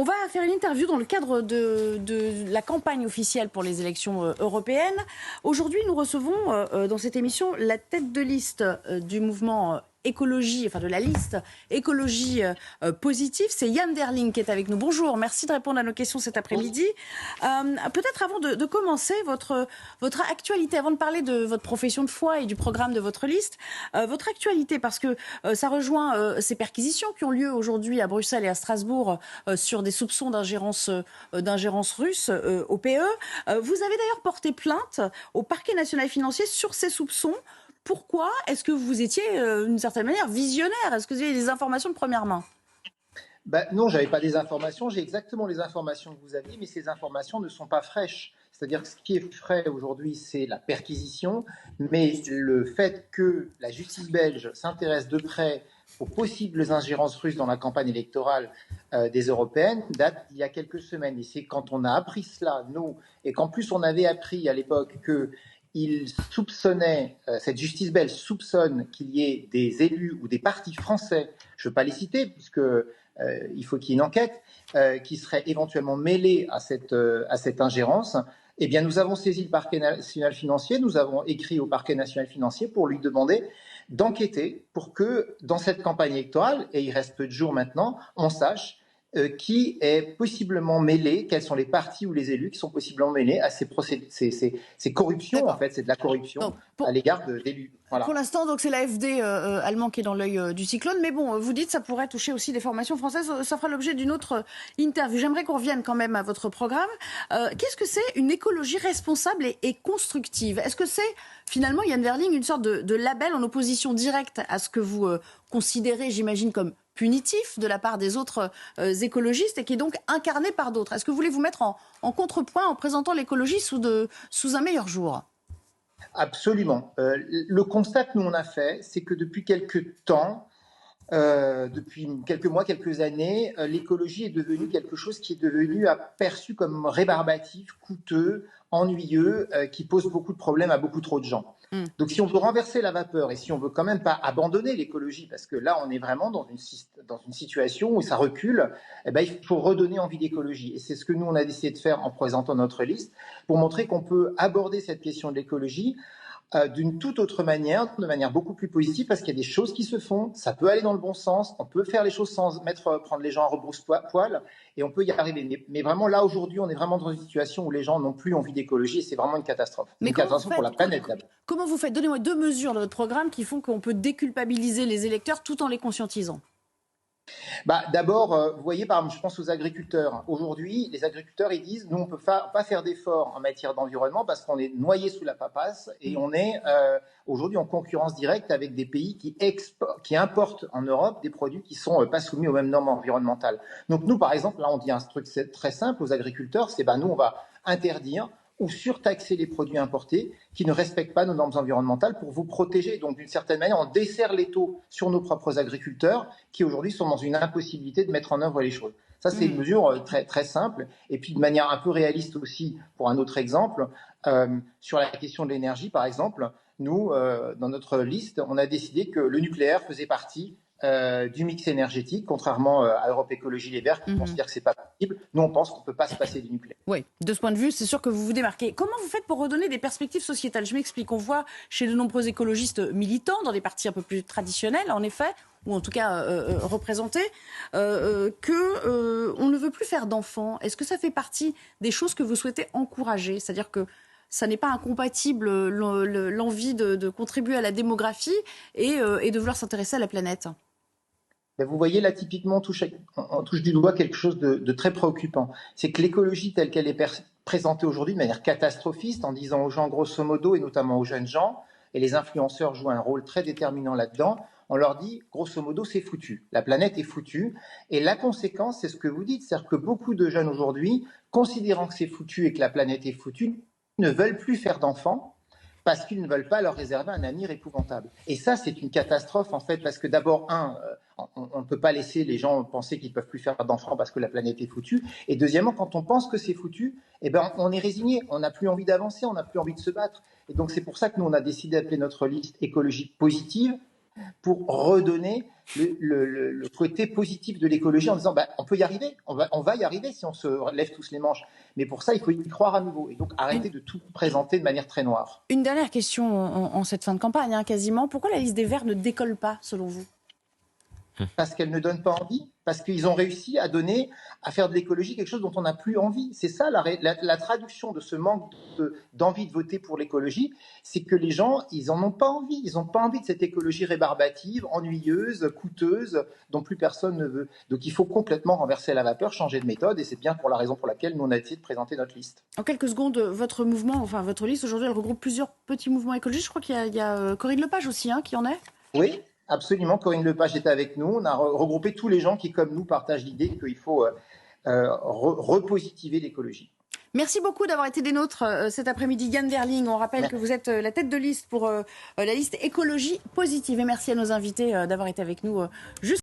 On va faire une interview dans le cadre de la campagne officielle pour les élections européennes. Aujourd'hui, nous recevons dans cette émission la tête de liste du mouvement écologie, enfin de la liste écologie positive. C'est Yann Derling qui est avec nous. Bonjour, merci de répondre à nos questions cet après-midi. Peut-être avant de commencer votre actualité, avant de parler de votre profession de foi et du programme de votre liste, votre actualité, parce que ça rejoint ces perquisitions qui ont lieu aujourd'hui à Bruxelles et à Strasbourg sur des soupçons d'ingérence russe au PE. Vous avez d'ailleurs porté plainte au parquet national financier sur ces soupçons. Pourquoi? Est-ce que vous étiez, d'une certaine manière, visionnaire? Est-ce que vous avez des informations de première main? Non, je n'avais pas des informations. J'ai exactement les informations que vous aviez, mais ces informations ne sont pas fraîches. C'est-à-dire que ce qui est frais aujourd'hui, c'est la perquisition, mais le fait que la justice belge s'intéresse de près aux possibles ingérences russes dans la campagne électorale des européennes date d'il y a quelques semaines. Et c'est quand on a appris cela, nous, et qu'en plus on avait appris à l'époque que cette justice belge soupçonne qu'il y ait des élus ou des partis français, je ne veux pas les citer, puisque il faut qu'il y ait une enquête, qui seraient éventuellement mêlés à cette ingérence. Eh bien, nous avons saisi le parquet national financier, nous avons écrit au parquet national financier pour lui demander d'enquêter pour que, dans cette campagne électorale, et il reste peu de jours maintenant, on sache qui est possiblement mêlé, quels sont les partis ou les élus qui sont possiblement mêlés à ces corruptions. En fait, c'est de la corruption à l'égard d'élus. Voilà. Pour l'instant, donc c'est l'AfD allemand qui est dans l'œil du cyclone, mais bon, vous dites que ça pourrait toucher aussi des formations françaises, ça fera l'objet d'une autre interview. J'aimerais qu'on revienne quand même à votre programme. Qu'est-ce que c'est une écologie responsable et constructive? Est-ce que c'est finalement, Yann Derling, une sorte de label en opposition directe à ce que vous considérez, j'imagine, comme punitif de la part des autres écologistes et qui est donc incarné par d'autres? Est-ce que vous voulez vous mettre en contrepoint en présentant l'écologie sous un meilleur jour? Absolument. Le constat que nous on a fait, c'est que depuis quelques temps, depuis quelques mois, quelques années, l'écologie est devenue quelque chose qui est devenu perçu comme rébarbatif, coûteux, ennuyeux, qui pose beaucoup de problèmes à beaucoup trop de gens. Donc si on veut renverser la vapeur et si on veut quand même pas abandonner l'écologie, parce que là on est vraiment dans une situation où ça recule, eh ben, il faut redonner envie d'écologie. Et c'est ce que nous on a décidé de faire en présentant notre liste, pour montrer qu'on peut aborder cette question de l'écologie d'une toute autre manière, de manière beaucoup plus positive, parce qu'il y a des choses qui se font, ça peut aller dans le bon sens, on peut faire les choses sans prendre les gens à rebrousse-poil, et on peut y arriver. Mais vraiment, là, aujourd'hui, on est vraiment dans une situation où les gens n'ont plus envie d'écologie, et c'est vraiment une catastrophe. Mais une catastrophe pour la planète. Comment vous faites? Donnez-moi 2 mesures de votre programme qui font qu'on peut déculpabiliser les électeurs tout en les conscientisant. D'abord, vous voyez, par exemple, je pense aux agriculteurs. Aujourd'hui, les agriculteurs, ils disent, nous, on ne peut pas faire d'efforts en matière d'environnement parce qu'on est noyé sous la papasse et on est aujourd'hui en concurrence directe avec des pays qui importent en Europe des produits qui ne sont pas soumis aux mêmes normes environnementales. Donc nous, par exemple, là, on dit un truc très simple aux agriculteurs, c'est nous, on va interdire ou surtaxer les produits importés qui ne respectent pas nos normes environnementales pour vous protéger. Donc, d'une certaine manière, on desserre l'étau sur nos propres agriculteurs qui, aujourd'hui, sont dans une impossibilité de mettre en œuvre les choses. Ça, c'est une mesure très, très simple. Et puis, de manière un peu réaliste aussi, pour un autre exemple, sur la question de l'énergie, par exemple, nous, dans notre liste, on a décidé que le nucléaire faisait partie du mix énergétique, contrairement à Europe Écologie Les Verts qui considèrent que ce n'est pas possible. Nous, on pense qu'on ne peut pas se passer du nucléaire. Oui, de ce point de vue, c'est sûr que vous vous démarquez. Comment vous faites pour redonner des perspectives sociétales? Je m'explique. On voit chez de nombreux écologistes militants, dans des partis un peu plus traditionnels, en effet, ou en tout cas représentés, qu'on ne veut plus faire d'enfants. Est-ce que ça fait partie des choses que vous souhaitez encourager? C'est-à-dire que ça n'est pas incompatible, l'envie de contribuer à la démographie et de vouloir s'intéresser à la planète? Vous voyez, là, typiquement, on touche du doigt quelque chose de très préoccupant. C'est que l'écologie telle qu'elle est présentée aujourd'hui de manière catastrophiste, en disant aux gens, grosso modo, et notamment aux jeunes gens, et les influenceurs jouent un rôle très déterminant là-dedans, on leur dit, grosso modo, c'est foutu. La planète est foutue. Et la conséquence, c'est ce que vous dites, c'est-à-dire que beaucoup de jeunes aujourd'hui, considérant que c'est foutu et que la planète est foutue, ne veulent plus faire d'enfants, parce qu'ils ne veulent pas leur réserver un avenir épouvantable. Et ça, c'est une catastrophe, en fait, parce que d'abord, on ne peut pas laisser les gens penser qu'ils ne peuvent plus faire d'enfants parce que la planète est foutue. Et deuxièmement, quand on pense que c'est foutu, on est résigné, on n'a plus envie d'avancer, on n'a plus envie de se battre. Et donc, c'est pour ça que nous, on a décidé d'appeler notre liste écologique positive, pour redonner le côté positif de l'écologie en disant on peut y arriver, on va y arriver si on se lève tous les manches. Mais pour ça, il faut y croire à nouveau et donc arrêter de tout présenter de manière très noire. Une dernière question en cette fin de campagne, quasiment. Pourquoi la liste des Verts ne décolle pas, selon vous ? Parce qu'elle ne donne pas envie, parce qu'ils ont réussi à faire de l'écologie quelque chose dont on n'a plus envie. C'est ça la traduction de ce manque d'envie de voter pour l'écologie, c'est que les gens, ils n'en ont pas envie. Ils n'ont pas envie de cette écologie rébarbative, ennuyeuse, coûteuse, dont plus personne ne veut. Donc il faut complètement renverser la vapeur, changer de méthode, et c'est bien pour la raison pour laquelle nous on a essayé de présenter notre liste. En quelques secondes, votre mouvement, enfin votre liste aujourd'hui, elle regroupe plusieurs petits mouvements écologistes. Je crois qu'il y a Corinne Lepage aussi qui en est. Oui. Absolument, Corinne Lepage était avec nous. On a regroupé tous les gens qui, comme nous, partagent l'idée qu'il faut repositiver l'écologie. Merci beaucoup d'avoir été des nôtres cet après-midi. Yann Verling, on rappelle que vous êtes la tête de liste pour la liste écologie positive. Et merci à nos invités d'avoir été avec nous juste